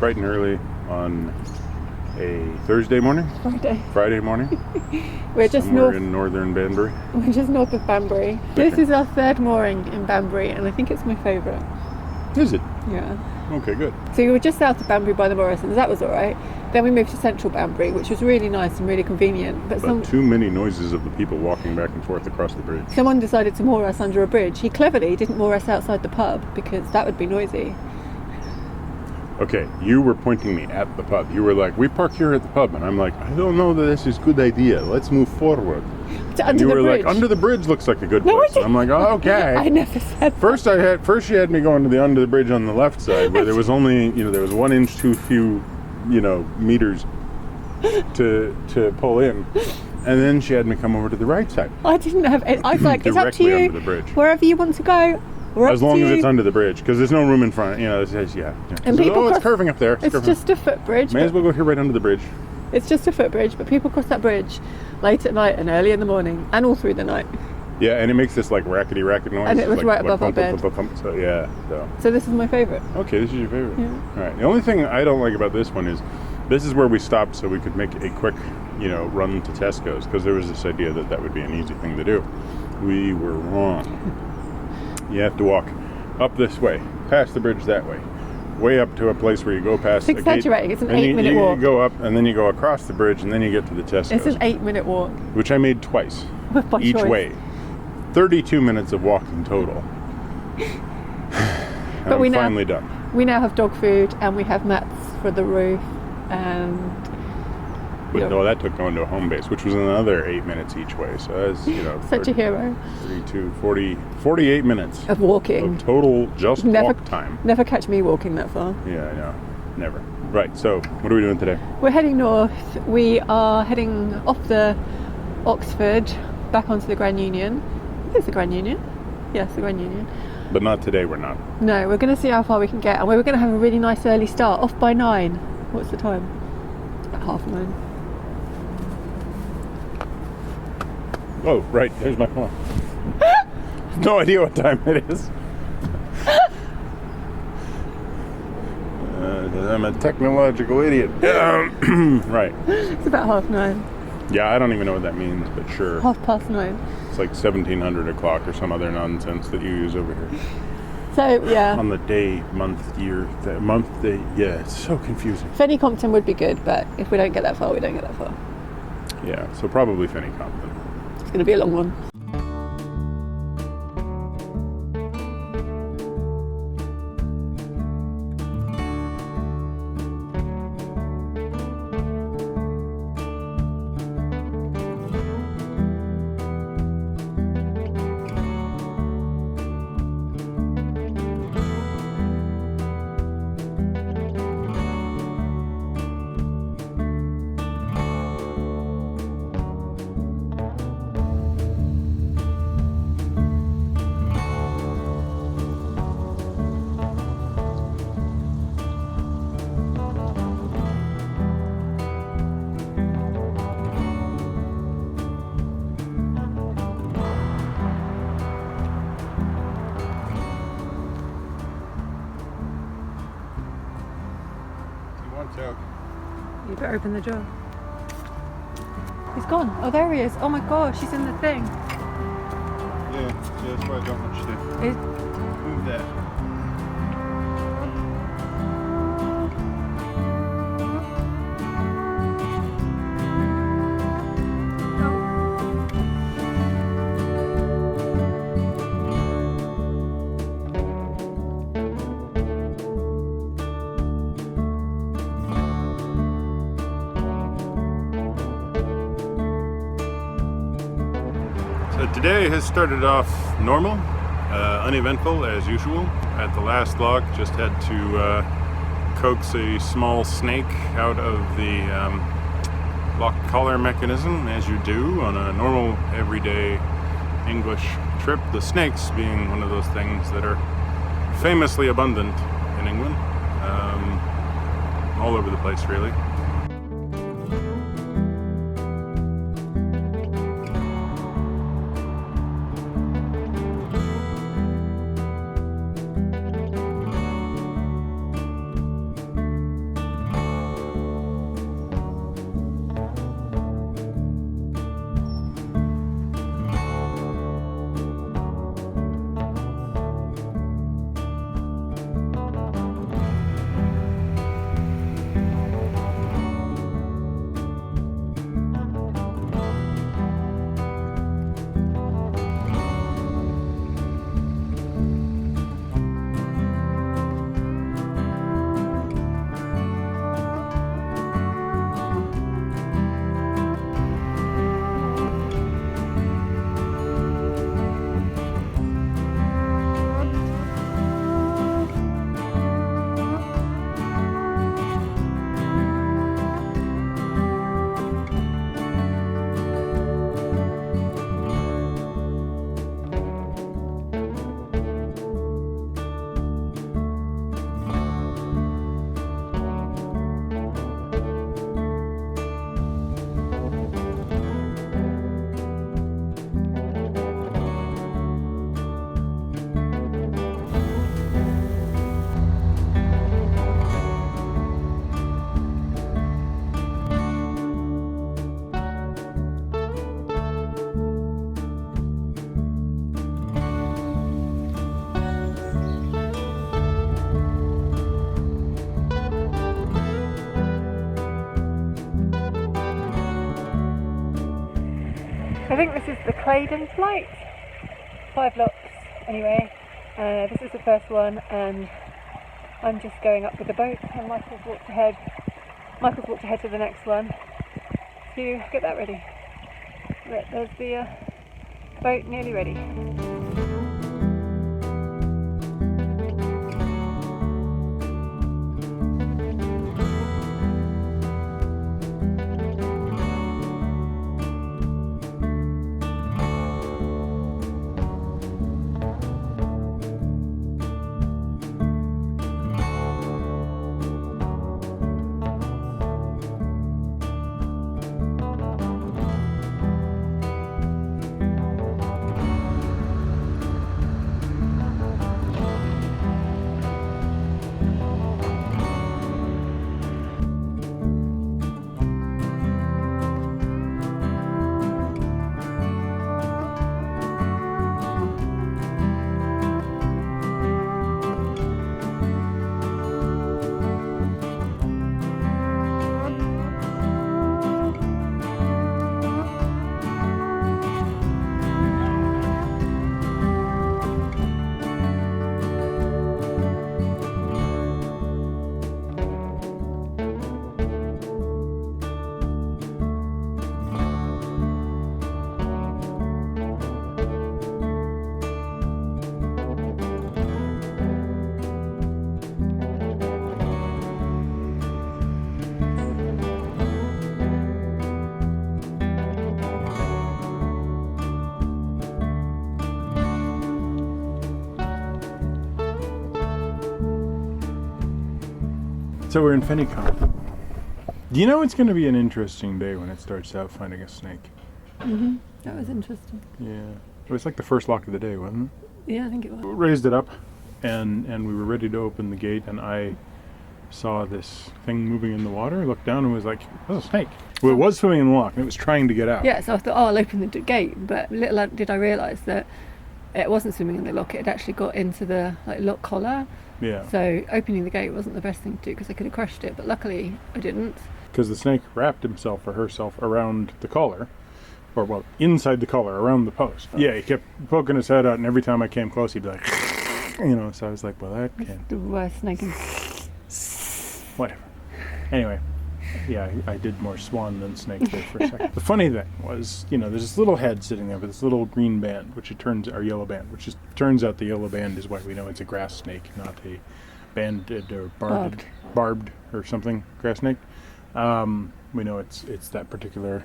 bright and early on a Thursday morning? Friday morning. We're just somewhere in northern Banbury. We're just north of Banbury. This is our third mooring in Banbury, and I think it's my favourite. Is it? Yeah. Okay, good. So we were just south of Banbury by the Morrisons. That was all right. Then we moved to central Banbury, which was really nice and really convenient. But too many noises of the people walking back and forth across the bridge. Someone decided to moor us under a bridge. He cleverly didn't moor us outside the pub because that would be noisy. Okay, you were pointing me at the pub. You were like, we park here at the pub. And I'm like, I don't know that this is a good idea. Let's move forward. And you were like, under the bridge looks like a good place. And I'm like, oh, okay. I never said First she had me going to the under the bridge on the left side where there was only, there was 1 inch too few, meters to pull in. And then she had me come over to the right side. I didn't have it. I was like, it's up to you. Under the bridge. Wherever you want to go. As long as it's under the bridge, because there's no room in front. It says, And people it's curving up there. It's just a footbridge. May as well go here right under the bridge. It's just a footbridge, but people cross that bridge late at night and early in the morning, and all through the night. Yeah, and it makes this like rackety noise. And it was right above our bed. So yeah. So this is my favourite. Okay, this is your favorite. Yeah. All right. The only thing I don't like about this one is, this is where we stopped so we could make a quick, run to Tesco's, because there was this idea that would be an easy thing to do. We were wrong. You have to walk up this way, past the bridge that way, way up to a place where you go past the gate. It's exaggerating. It's an 8-minute walk. You go up, and then you go across the bridge, and then you get to the Tesco's. It's an 8-minute walk. Which I made twice, each way. 32 minutes of walking total. But I'm finally done. We now have dog food, and we have mats for the roof, and... But no, that took going to a home base, which was another 8 minutes each way. So that's, Such a hero. 32, 40, 48 minutes. Of walking. Of total walk time. Never catch me walking that far. Yeah, I know. Never. Right, so what are we doing today? We're heading north. We are heading off the Oxford, back onto the Grand Union. It's the Grand Union. Yes, the Grand Union. But not today, we're not. No, we're going to see how far we can get. And we're going to have a really nice early start. Off by 9. What's the time? At 9:30. Oh, right, there's my phone. No idea what time it is. I'm a technological idiot. Right. It's about 9:30. Yeah, I don't even know what that means, but sure. 9:30. It's like 1700 o'clock or some other nonsense that you use over here. So, yeah. On the day, month, year, day. Yeah, it's so confusing. Fenny Compton would be good, but if we don't get that far, we don't get that far. Yeah, so probably Fenny Compton. It's going to be a long one. You better open the door. He's gone. Oh, there he is. Oh my gosh, he's in the thing. Yeah, that's why I don't want you to move that. Today has started off normal, uneventful as usual. At the last lock, just had to coax a small snake out of the lock collar mechanism, as you do on a normal, everyday English trip. The snakes being one of those things that are famously abundant in England, all over the place, really. think this is the CLAYDON flight. 5 locks anyway. This is the first one, and I'm just going up with the boat, and Michael's walked ahead to the next one to get that ready. There's the boat nearly ready. So we're in Fennycombe. Do you know it's going to be an interesting day when it starts out finding a snake? Mm-hmm. That was interesting. Yeah. It was like the first lock of the day, wasn't it? Yeah, I think it was. We raised it up, and we were ready to open the gate, and I saw this thing moving in the water, looked down and was like, "That's a snake." Well, it was swimming in the lock, and it was trying to get out. Yeah, so I thought, I'll open the gate, but little did I realise that it wasn't swimming in the lock, it had actually got into the lock collar. Yeah. So opening the gate wasn't the best thing to do because I could have crushed it, but luckily I didn't. Because the snake wrapped himself or herself around the collar, or well, inside the collar, around the post. Yeah, he kept poking his head out, and every time I came close, he'd be like, so I was like, well, that can't. The worst snake in... Whatever. Anyway, yeah, I did more swan than snake there for a second. The funny thing was, there's this little head sitting there with this little green band, or yellow band, turns out the yellow band is why we know it's a grass snake, not a banded or barbed or something grass snake. We know it's that particular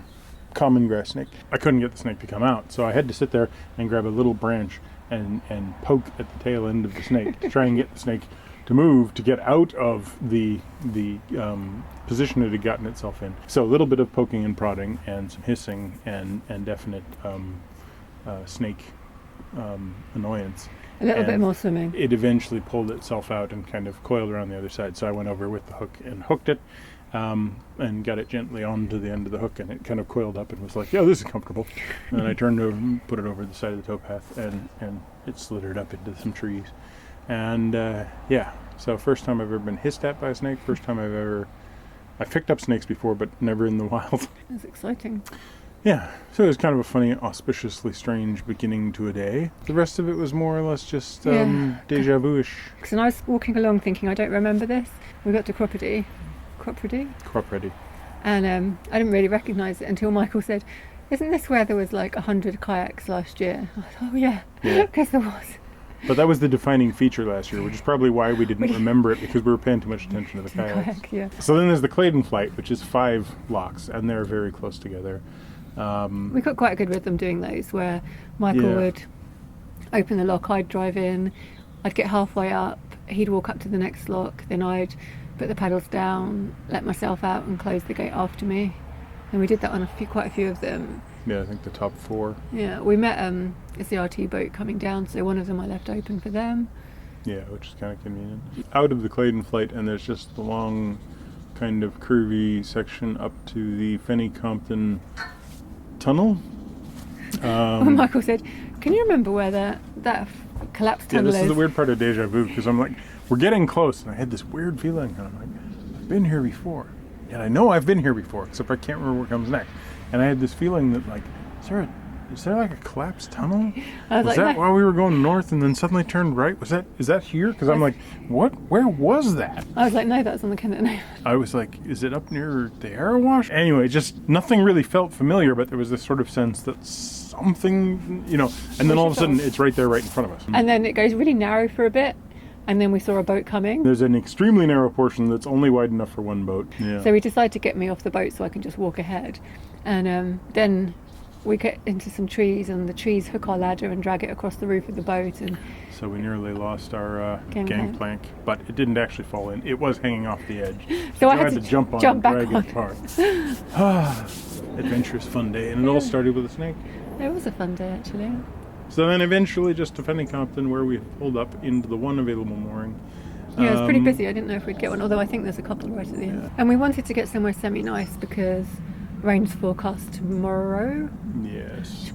common grass snake. I couldn't get the snake to come out, so I had to sit there and grab a little branch and poke at the tail end of the snake to try and get the snake to move to get out of the position it had gotten itself in. So a little bit of poking and prodding and some hissing and definite snake annoyance. A little bit more swimming. It eventually pulled itself out and kind of coiled around the other side. So I went over with the hook and hooked it and got it gently onto the end of the hook, and it kind of coiled up and was like, yeah, this is comfortable. And then I turned over and put it over the side of the towpath, and it slithered up into some trees. And so first time I've ever been hissed at by a snake, first time I've picked up snakes before, but never in the wild. That's exciting. Yeah, so it was kind of a funny, auspiciously strange beginning to a day. The rest of it was more or less just deja vu-ish. Because when I was walking along thinking, I don't remember this, we got to Cropredy. And I didn't really recognise it until Michael said, isn't this where there was 100 kayaks last year? I thought, oh yeah, because there was. But that was the defining feature last year, which is probably why we didn't remember it, because we were paying too much attention to the kayaks. Yeah. So then there's the CLAYDON flight, which is 5 locks, and they're very close together. We got quite a good rhythm doing those, where Michael would open the lock, I'd drive in, I'd get halfway up, he'd walk up to the next lock, then I'd put the paddles down, let myself out and close the gate after me. And we did that on quite a few of them. Yeah, I think the top 4. Yeah, we met a CRT boat coming down, so one of them I left open for them. Yeah, which is kind of convenient. Out of the CLAYDON flight, and there's just the long, kind of curvy section up to the Fennycombe tunnel. Michael said, can you remember where that collapsed tunnel is? Yeah, this is the weird part of deja vu, because I'm like, we're getting close, and I had this weird feeling, and I'm like, I've been here before. And I know I've been here before, except I can't remember what comes next. And I had this feeling that, is there a Is there like a collapsed tunnel? I was like, that no. while we were going north and then suddenly turned right? Is that here? Because I'm like, what? Where was that? I was like, no, that's on the Kennett. I was like, is it up near the Arrow Wash? Anyway, just nothing really felt familiar, but there was this sort of sense that something, you know, and then all of a sudden it's right there, right in front of us. And then it goes really narrow for a bit, and then we saw a boat coming. There's an extremely narrow portion that's only wide enough for one boat. Yeah. So we decided to get me off the boat so I can just walk ahead. And then we get into some trees, and the trees hook our ladder and drag it across the roof of the boat. And so we nearly lost our Gangplank. gangplank, but it didn't actually fall in. It was hanging off the edge. So I had to to jump on jump and back drag it apart. Adventurous fun day, and it all started with a snake. It was a fun day, actually. So then eventually just defending Compton, where we pulled up into the one available mooring. Yeah, it was pretty busy. I didn't know if we'd get one, although I think there's a couple right at the end. And we wanted to get somewhere semi-nice because rain's forecast tomorrow. Yes.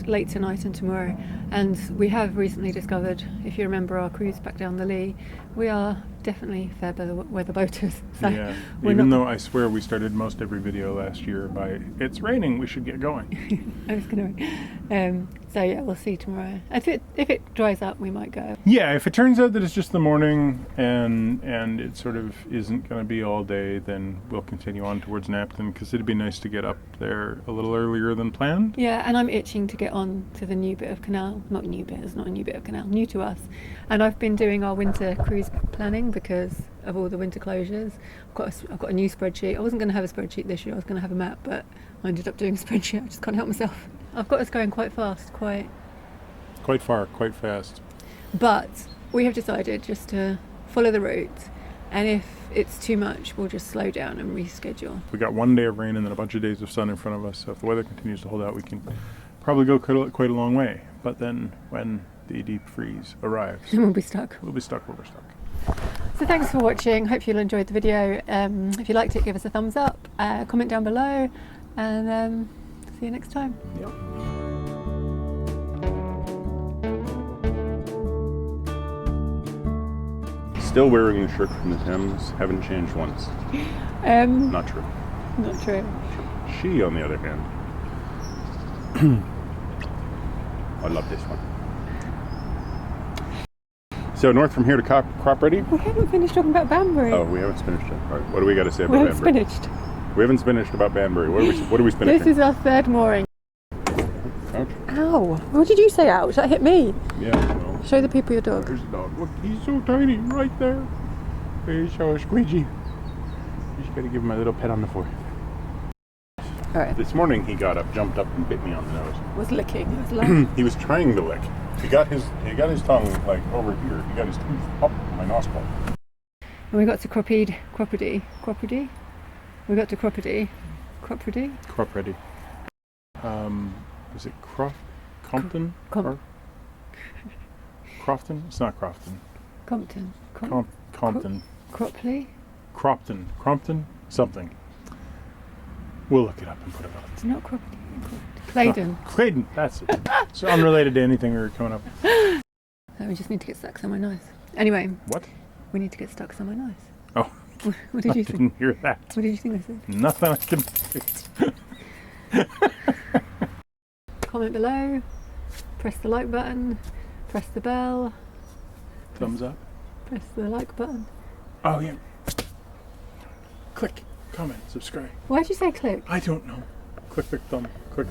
Late tonight and tomorrow. And we have recently discovered, if you remember our cruise back down the Lee, we are definitely fair weather boaters. So yeah. Even though I swear we started most every video last year by, it's raining, we should get going. I was going to. So yeah, we'll see tomorrow. If it dries up, we might go. Yeah, if it turns out that it's just the morning and it sort of isn't going to be all day, then we'll continue on towards Napton, because it'd be nice to get up there a little earlier than planned. Yeah, and I'm itching to get on to the new bit of canal. Not new bit, it's not a new bit of canal, new to us. And I've been doing our winter cruise planning because of all the winter closures. I've got a new spreadsheet. I wasn't going to have a spreadsheet this year, I was going to have a map, but I ended up doing a spreadsheet. I just can't help myself. I've got us going quite fast, quite far, quite fast. But we have decided just to follow the route, and if it's too much, we'll just slow down and reschedule. We got one day of rain and then a bunch of days of sun in front of us, so if the weather continues to hold out, we can probably go quite a long way. But then when the deep freeze arrives, we'll be stuck. We'll be stuck where we're stuck. So thanks for watching. Hope you enjoyed the video. If you liked it, give us a thumbs up, comment down below, and see you next time. Yep. Still wearing the shirt from the Thames, haven't changed once. Not true. Not true. She, on the other hand, I love this one. So north from here to Crop Ready? We haven't finished talking about Banbury. Oh, we haven't finished it. All right, what do we got to say about We Banbury? haven't finished. We haven't finished about Banbury. What are we finishing? This is our third mooring. Ouch. Ow. What did you say, ouch? That hit me. Yeah, well. Show the people your dog. There's the dog. Look, he's so tiny right there. He's so squeegee. You just got to give him a little pet on the forehead. All right. This morning he got up, jumped up, and bit me on the nose. Was licking. It was like... He was trying to lick. He got his tongue like over here. He got his tooth up my nostril. And we got to Croppedy. We got to Croppedy. Crop Ready. Is it Compton? Crofton? It's not Crofton. Compton. Compton. Cropley? Crompton? Something. We'll look it up and put it up. It's not Croppedy. CLAYDON. CLAYDON, that's it. It's unrelated to anything we were coming up. So we just need to get stuck somewhere nice. Anyway. What? We need to get stuck somewhere nice. Oh. What did you think? I didn't hear that. What did you think I said? Nothing I can fix. Comment below. Press the like button. Press the bell. Thumbs up. Press the like button. Oh, yeah. Click, comment, subscribe. Why did you say click? I don't know. Click the thumb. Click.